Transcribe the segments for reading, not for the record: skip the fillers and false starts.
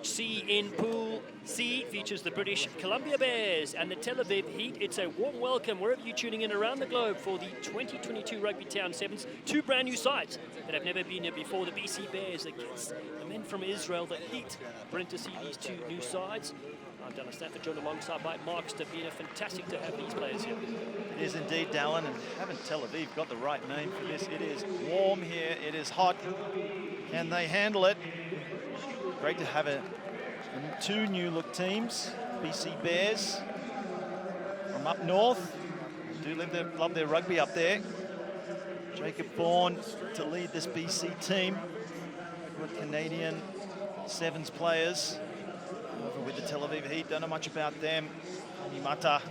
Match C in Pool C features the British Columbia Bears and the Tel Aviv Heat. It's a warm welcome wherever you're tuning in around the globe for the 2022 RugbyTown Sevens. Two brand new sides that have never been here before. The BC Bears against the men from Israel, the Heat. Brilliant to see these two new sides. I'm Dallas Stafford, joined alongside by Mark Stabina. Fantastic to have these players here. It is indeed, Dallin, and haven't Tel Aviv got the right name for this? It is warm here, it is hot. Can they handle it? Great to have two new look teams. BC Bears from up north. Do love their rugby up there. Jacob Bourne to lead this BC team. Good Canadian Sevens players. Over with the Tel Aviv Heat, don't know much about them. Mata,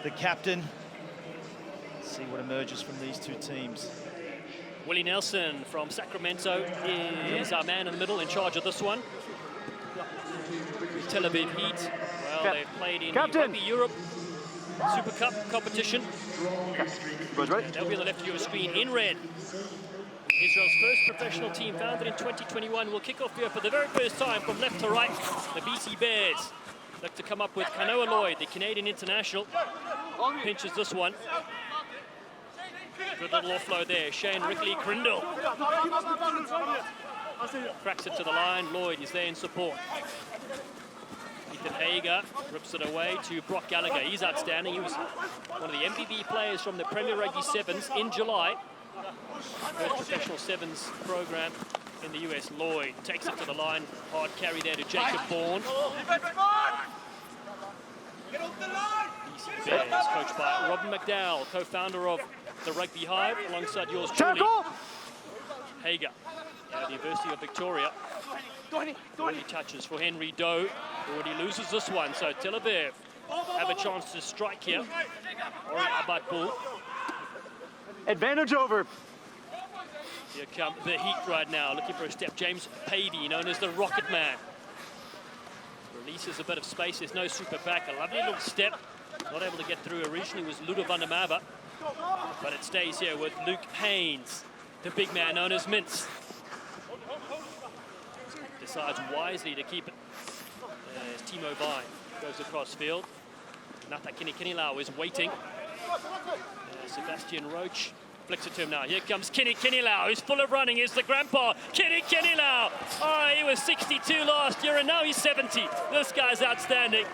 the captain. Let's see what emerges from these two teams. Willie Nelson from Sacramento is our man in the middle in charge of this one. Tel Aviv Heat, well, they've played in the Rugby Europe Super Cup competition. They'll be on the left of your screen in red. Israel's first professional team, founded in 2021, will kick off here for the very first time from left to right. The BC Bears look to come up with Kanoa Lloyd, the Canadian international. Pinches this one. Good little offload there. Shane Rickley Crindle cracks it to the line. Lloyd is there in support. Ethan Hager rips it away to Brock Gallagher. He's outstanding. He was one of the MVP players from the Premier Rugby Sevens in July. First professional Sevens program in the US. Lloyd takes it to the line. Hard carry there to Jacob Bourne. BC Bears, coached by Robin McDowell, co-founder of the Rugby Hive, alongside yours truly. Hager, at the University of Victoria. 20 touches for Henry Doe, already loses this one. So Tel Aviv have a chance to strike here. Or Abad Bull. Advantage over. Here come the Heat right now, looking for a step. James Pavey, known as the Rocket Man. Releases a bit of space, there's no super back. A lovely little step. Not able to get through originally was Ludo van der Merwe. But it stays here with Luke Haynes, the big man known as Mintz. Decides wisely to keep it as Timo Vine goes across field. Nata Kinilau is waiting. Sebastian Roach flicks it to him now. Here comes Kinilau, who's full of running. Here's the grandpa, Kinilau. Oh, he was 62 last year and now he's 70. This guy's outstanding.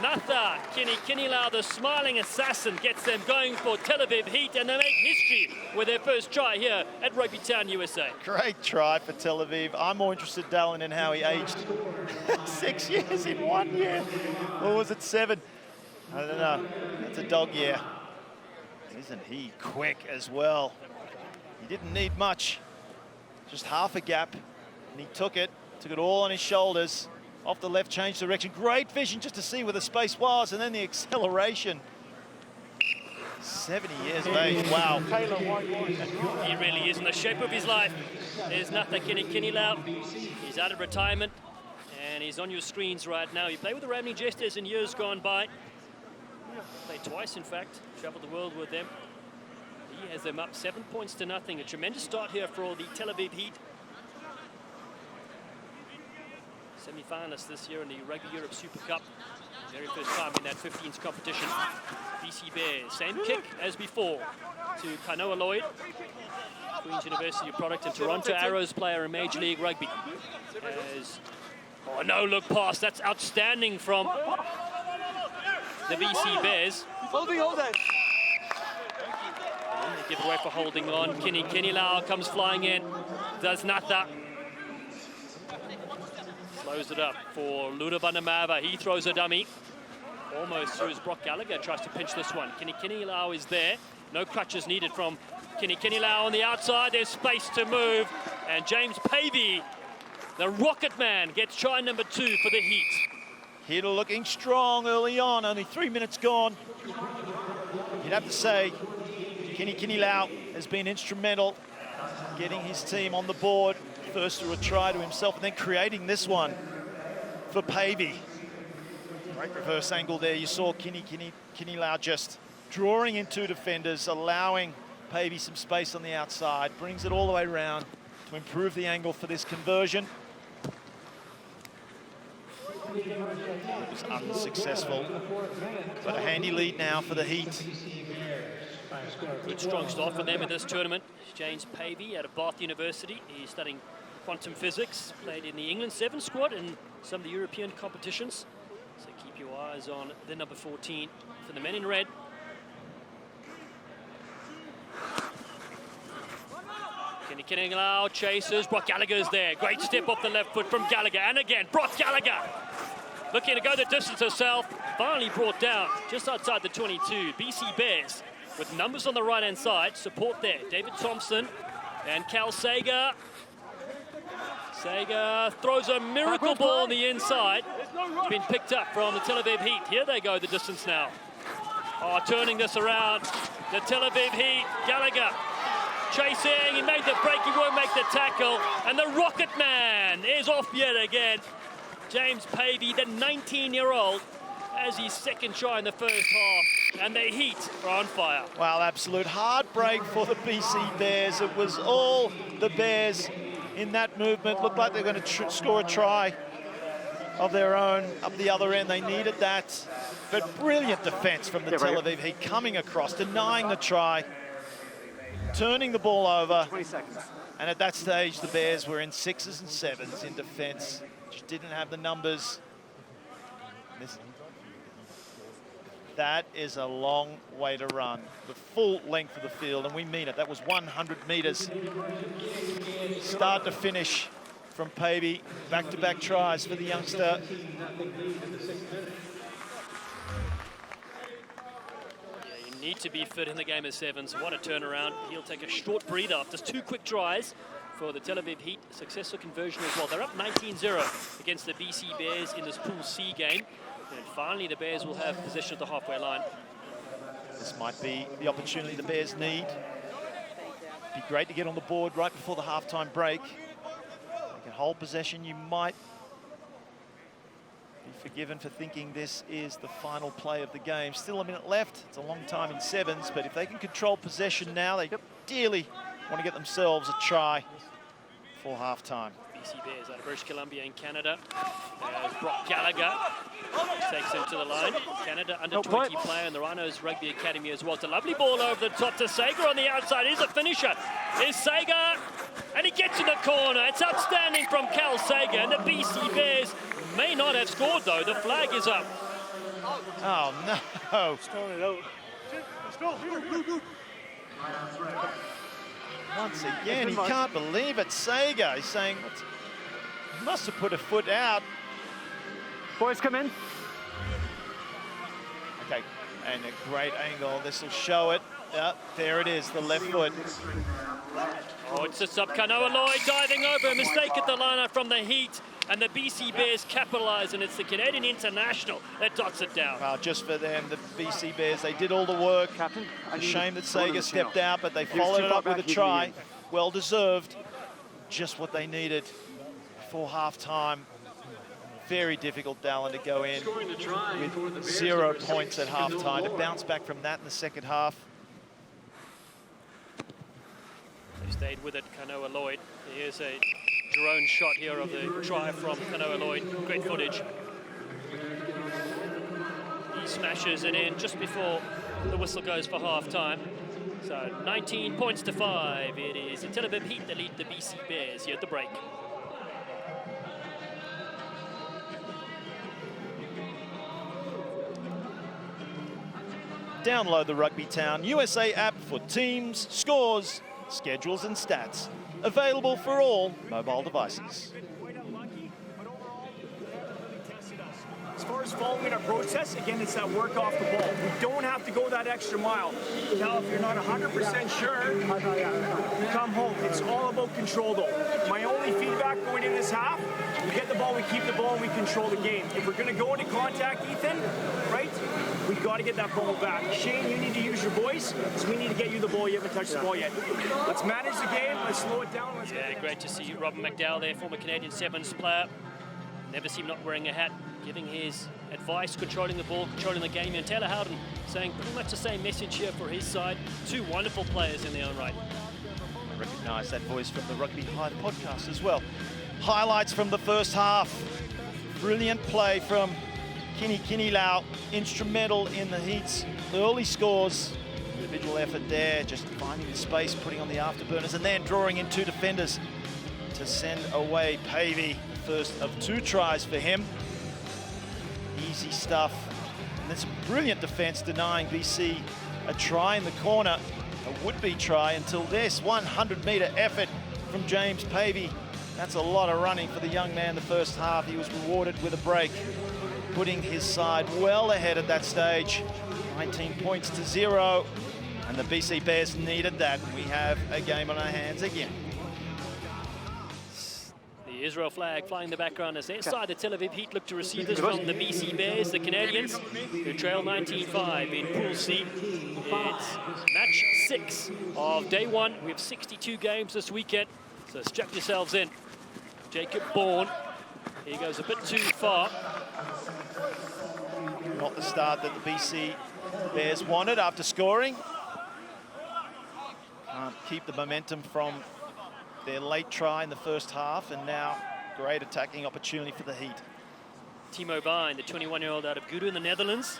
Nata Kinilau, the smiling assassin, gets them going for Tel Aviv Heat, and they make history with their first try here at RugbyTown, USA. Great try for Tel Aviv. I'm more interested, Dallin, in how he aged 6 years in 1 year. Or was it 7? I don't know. That's a dog year. Isn't he quick as well? He didn't need much. Just half a gap, and he took it all on his shoulders. Off the left, changed direction. Great vision just to see where the space was, and then the acceleration. 70 years of age, wow. He really is in the shape of his life. There's Nata Kinilau. He's out of retirement, and he's on your screens right now. He played with the Ramley Jesters in years gone by. Played twice, in fact. Traveled the world with them. He has them up 7 points to nothing. A tremendous start here for the Tel Aviv Heat. Semi-finalists this year in the Rugby Europe Super Cup. Very first time in that 15s competition. BC Bears, same kick as before to Kanoa Lloyd, Queen's University product and Toronto Arrows player in Major League Rugby. Oh, no look pass, that's outstanding from the BC Bears. Hold it. They give away for holding on. Kinilau comes flying in, does Nata. Slows it up for Ludo van der Merwe. He throws a dummy. Almost through his Brock Gallagher, tries to pinch this one. Kinilau is there. No crutches needed from Kinilau on the outside. There's space to move. And James Pavey, the Rocket Man, gets try number 2 for the Heat. Heat looking strong early on, only 3 minutes gone. You'd have to say Kinilau has been instrumental getting his team on the board. First through a try to himself, and then creating this one for Pavey. Great reverse angle there. You saw Kinilau just drawing in 2 defenders, allowing Pavey some space on the outside, brings it all the way around to improve the angle for this conversion. It was unsuccessful. Got a handy lead now for the Heat. Good strong start for them in this tournament. James Pavey out of Bath University. He's studying quantum physics, played in the England 7 squad and some of the European competitions. So keep your eyes on the number 14 for the men in red. Kenny Kenningal chases. Brock Gallagher's there. Great step off the left foot from Gallagher. And again, Brock Gallagher looking to go the distance herself. Finally brought down just outside the 22. BC Bears with numbers on the right-hand side. Support there. David Thompson and Cal Sager. Sager throws a miracle ball on the inside. It's been picked up from the Tel Aviv Heat. Here they go the distance now. Oh, turning this around. The Tel Aviv Heat. Gallagher chasing. He made the break. He won't make the tackle. And the Rocket Man is off yet again. James Pavey, the 19-year-old, has his second try in the first half. And the Heat are on fire. Well, absolute heartbreak for the BC Bears. It was all the Bears in that movement. Looked like they're going to score a try of their own up the other end. They needed that. But brilliant defense from the Tel Aviv Heat, coming across, denying the try, turning the ball over. 20 seconds. And at that stage, the Bears were in 6s and 7s in defense. Just didn't have the numbers. That is a long way to run. The full length of the field, and we mean it. That was 100 meters. Start to finish from Pavey. Back-to-back tries for the youngster. Need to be fit in the game of sevens. What a turnaround. He'll take a short breather after just 2 quick tries for the Tel Aviv Heat. Successful conversion as well. They're up 19-0 against the BC Bears in this Pool C game. And finally, the Bears will have possession of the halfway line. This might be the opportunity the Bears need. Be great to get on the board right before the halftime break. They can hold possession. You might be forgiven for thinking this is the final play of the game. Still a minute left. It's a long time in sevens, but if they can control possession now, they dearly want to get themselves a try for halftime. BC Bears out of British Columbia in Canada. There's Brock Gallagher. Takes him to the line. Canada under 20 player in the Rhinos Rugby Academy as well. It's a lovely ball over the top to Sager on the outside. Here's a finisher. Here's Sager. And he gets in the corner. It's outstanding from Cal Sager. And the BC Bears may not have scored, though. The flag is up. Oh, no. Once again, he can't believe it. Sager, he's saying, he must have put a foot out. Boys, come in. Okay, and a great angle. This will show it. There it is, the left foot. Oh, it's just up. Kanoa Lloyd diving over. A mistake at the line-out from the Heat. And the BC Bears capitalise, and it's the Canadian international that dots it down. Well, just for them, the BC Bears, they did all the work. Captain, a shame that Sager stepped out, but they followed it up with a try. Well deserved. Just what they needed for halftime. Very difficult, Dallin, to go in with 0 points at halftime. To bounce back from that in the second half. They stayed with it, Kanoa Lloyd. Here's a drone shot here of the try from Kanoa Lloyd. Great footage. He smashes it in just before the whistle goes for half-time. So 19 points to 5. It is the Tel Aviv Heat that lead the BC Bears here at the break. Download the RugbyTown USA app for teams, scores, schedules and stats. Available for all mobile devices. As far as following our process, again, it's that work off the ball. We don't have to go that extra mile. Now, if you're not 100% sure, come home. It's all about control, though. My only feedback going in this half, we get the ball, we keep the ball, and we control the game. If we're going to go into contact, Ethan, right, we got to get that ball back. Shane, you need to use your voice, so we need to get you the ball. You haven't touched the ball yet. Let's manage the game. Let's slow it down. Great to see Robin McDowell there, former Canadian Sevens player. Never seen him not wearing a hat, giving his advice, controlling the ball, controlling the game. And Taylor Howden saying pretty much the same message here for his side. 2 wonderful players in their own right. I recognise that voice from the Rugby Hive podcast as well. Highlights from the first half. Brilliant play from Kini Lau, instrumental in the Heat's early scores. Individual effort there, just finding the space, putting on the afterburners, and then drawing in 2 defenders to send away Pavey. First of 2 tries for him. Easy stuff. And then some brilliant defense denying BC a try in the corner, a would-be try until this 100-meter effort from James Pavey. That's a lot of running for the young man the first half. He was rewarded with a break, putting his side well ahead at that stage. 19 points to 0, and the BC Bears needed that. We have a game on our hands again. The Israel flag flying in the background as their side, the Tel Aviv Heat, look to receive this from the BC Bears, the Canadians, who trail 19-5 in Pool C. It's match 6 of day 1. We have 62 games this weekend, so strap yourselves in. Jacob Bourne, he goes a bit too far. Not the start that the BC Bears wanted after scoring. Can't keep the momentum from their late try in the first half, and now great attacking opportunity for the Heat. Timo Vine, the 21-year-old out of Gouda in the Netherlands.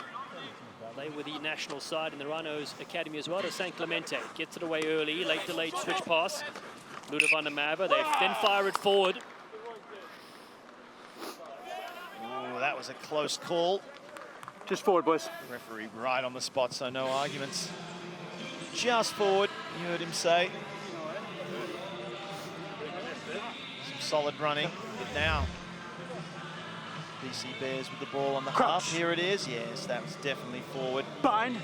They were the national side in the Rhinos Academy as well as St. Clemente. Gets it away early, late delayed switch pass. Luda van der Merwe, they then fire it forward. Ooh, that was a close call. Just forward, boys. Referee right on the spot, so no arguments. Just forward, you heard him say. Some solid running, but now BC Bears with the ball on the Crouch. half. Here it is. Yes, that was definitely forward. Bind.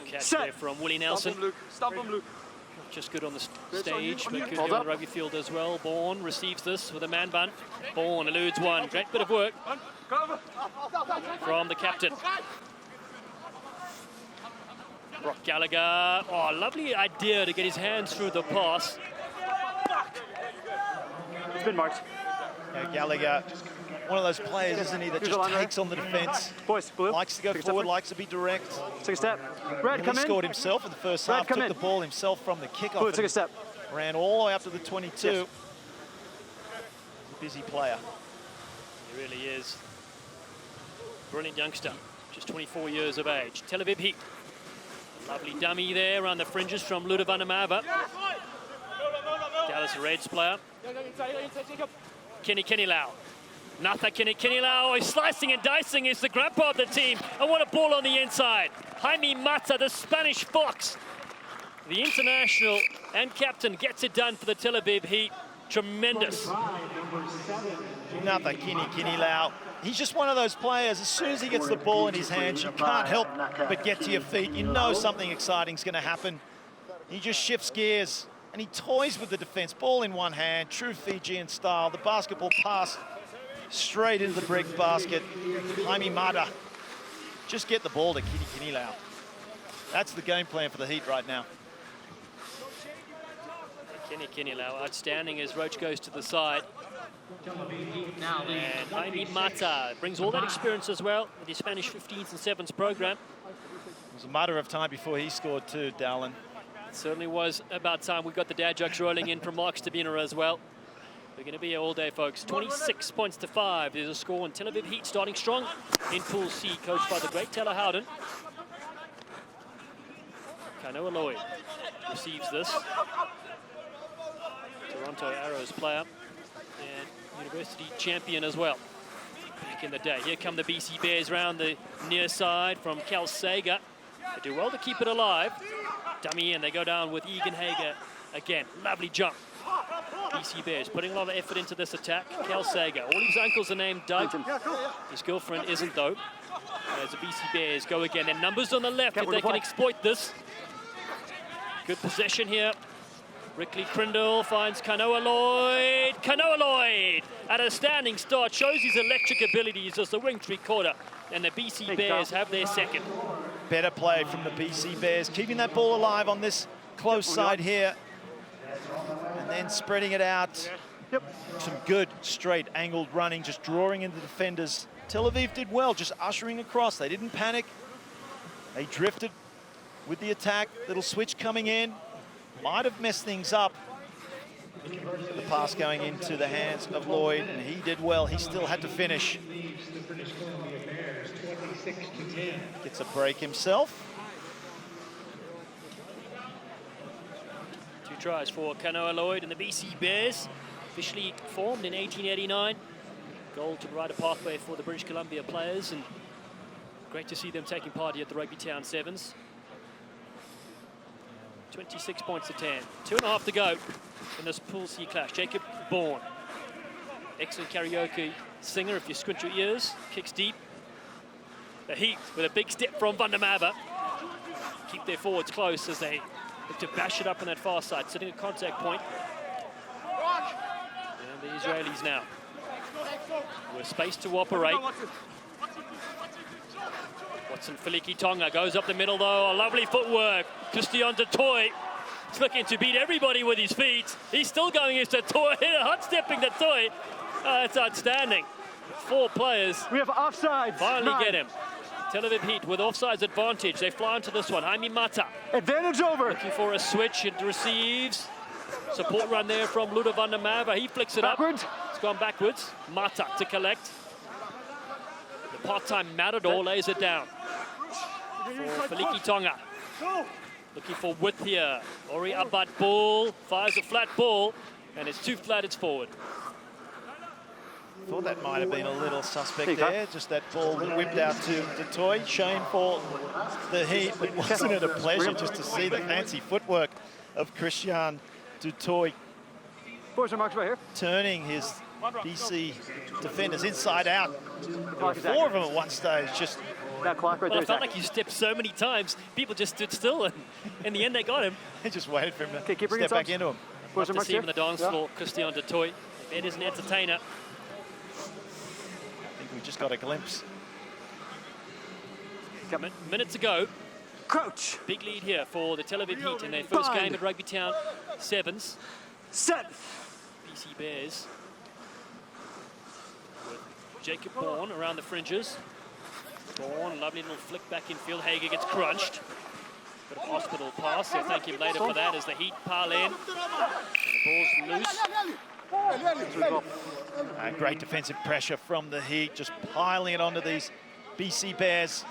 Catch Set. there from Willie Nelson. Stop him, Luke. Just good on the stage, but good Hold on up. the rugby field as well. Bourne receives this with a man bun. Bourne eludes one. Great bit of work from the captain. Brock Gallagher. Oh, lovely idea to get his hands through the pass. It's been marked. Yeah, Gallagher, one of those players, isn't he, that Here's just the line there. takes on the defence. Boys, blue. Likes to go Take a step forward, likes to be direct. Take a step. Red, He come in. scored himself in the first Red, half, come took in. the ball himself from the kickoff. Blue, take a and step. ran all the way up to the 22. Yes. Busy player. He really is. Brilliant youngster, just 24 years of age. Tel Aviv Heat. Lovely dummy there around the fringes from Luda van der Merwe. Dallas Reds player. Kenny Lau. Natha Kenny Lau is slicing and dicing. Is the grandpa of the team. And what a ball on the inside. Jaime Mata, the Spanish fox. The international and captain gets it done for the Tel Aviv Heat. Tremendous. Nothing, Kini Lau. He's just one of those players, as soon as he gets the ball in his hands, you can't help but get to your feet. You know something exciting is going to happen. He just shifts gears, and he toys with the defense. Ball in one hand, true Fijian style. The basketball pass straight into the brick basket. Jaime Mata, just get the ball to Kini Lau. That's the game plan for the Heat right now. Kenny Lau, outstanding as Roach goes to the side. And Jaime Mata brings all that experience as well with his Spanish 15s and 7s program. It was a matter of time before he scored too, Dallin. It certainly was about time. We got the dad jokes rolling in from Mark Stabiner as well. We're going to be here all day, folks. 26 points to 5. There's a score, and Tel Aviv Heat starting strong in Pool C, coached by the great Taylor Howden. Kanoa Lloyd receives this. Toronto Arrows player and university champion as well back in the day. Here come the BC Bears round the near side from Cal Sager. They do well to keep it alive. Dummy in, they go down with Egan Hager again. Lovely jump. BC Bears putting a lot of effort into this attack. Cal Sager, all his uncles are named Doug. His girlfriend isn't though. As the BC Bears go again. Their numbers on the left if they can exploit this. Good possession here. Rickley Crindle finds Kanoa Lloyd. Kanoa Lloyd at a standing start shows his electric abilities as the wing three-quarter. And the BC Bears have their second. Better play from the BC Bears, keeping that ball alive on this close side here. And then spreading it out. Some good straight angled running, just drawing into the defenders. Tel Aviv did well, just ushering across. They didn't panic. They drifted with the attack. Little switch coming in. Might have messed things up The pass going into the hands of Lloyd, and he did well. He still had to finish. Gets a break himself. 2 tries for Kanoa Lloyd and the BC Bears, officially formed in 1889. Goal to provide a pathway for the British Columbia players, and great to see them taking part here at the RugbyTown Sevens. 26 points to 10. 2.5 to go in this Pool C clash. Jacob Bourne, excellent karaoke singer if you squint your ears, kicks deep. The Heat with a big step from Van der Merwe. Keep their forwards close as they look to bash it up on that far side, sitting at contact point. And the Israelis now with space to operate. Watson Feliki Tonga goes up the middle though. A lovely footwork. Christian du Toit is looking to beat everybody with his feet. He's still going into Toit, hot stepping the Toit. It's outstanding. 4 players. We have offsides. Finally get him. Tel Aviv Heat with offsides advantage. They fly into this one. Jaime Mata Advantage over. looking for a switch. It receives. Support run there from Ludo van der Merwe. He flicks it Backwards. up. It's gone backwards. Mata to collect. The part-time Matador lays it down for Feliki Tonga. Looking for width here. Ori Abad ball. Fires a flat ball. And it's too flat, it's forward. Thought that might have been a little suspect there. Just that ball whipped out to Toy. Shame for the Heat, but wasn't it a pleasure just to see the fancy footwork of Christian du Toit Boys are marks right here. turning his BC defenders inside out. There were Clock is 4 of accurate. them at one stage. Just That clock right Well, there. it felt like he stepped so many times, people just stood still, and in the end they got him. they just waited for him to keep bringing step back subs. into him. Boys are To marks see him here. on the dance floor, Christian du Toit. It is an entertainer. I think we just got a glimpse. Minute to go. Crouch. Big lead here for the Tel Aviv Heat in their first Bind. game at RugbyTown Sevens. Set. BC Bears with Jacob Bourne around the fringes. Bourne, lovely little flick back in field. Hager gets crunched. Bit of hospital pass, so thank him later for that as the Heat pile in. And the ball's loose. Great defensive pressure from the Heat, just piling it onto these BC Bears.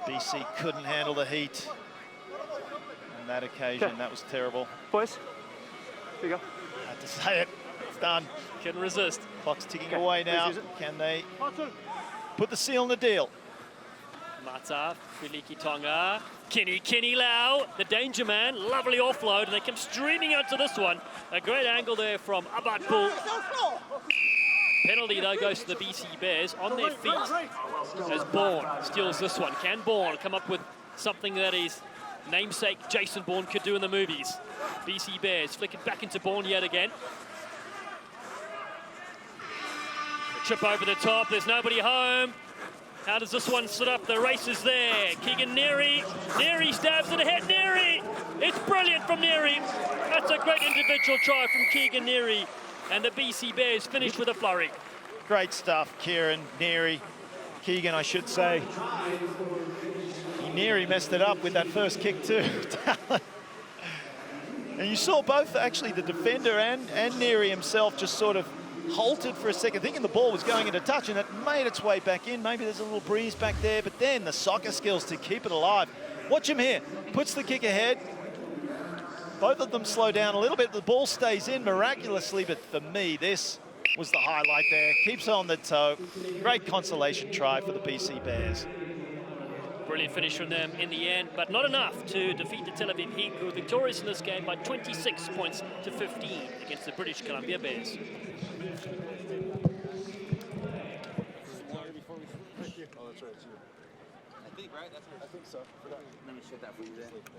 BC couldn't handle the Heat on that occasion. That was terrible. Boys. Here you go. Had to say it. It's done. Couldn't resist. Clock's ticking away now. use it. Can they put the seal in the deal? Mata, Feliki Tonga, Kenny Lau, the danger man, lovely offload, and they come streaming out to this one. A great angle there from Abad Bull. Penalty though goes to the BC Bears on their feet as Bourne steals this one. Can Bourne come up with something that his namesake Jason Bourne could do in the movies? BC Bears flick it back into Bourne yet again. A trip over the top, there's nobody home. How does this one sit up? The race is there. Keegan Neary. Neary stabs it ahead. Neary! It's brilliant from Neary. That's a great individual try from Keegan Neary. And the BC Bears finished with a flurry. Great stuff, Kieran, Neary, Keegan, I should say. Neary messed it up with that first kick too. And you saw both, actually, the defender and Neary himself just sort of halted for a second, thinking the ball was going into touch, and it made its way back in. Maybe there's a little breeze back there, but then the soccer skills to keep it alive. Watch him here. Puts the kick ahead. Both of them slow down a little bit. The ball stays in miraculously, but for me, this was the highlight there. Keeps on the toe. Great consolation try for the BC Bears. Brilliant finish from them in the end, but not enough to defeat the Tel Aviv Heat, who were victorious in this game by 26 points to 15 against the British Columbia Bears. I think, right? I think so. Let me share that for you then.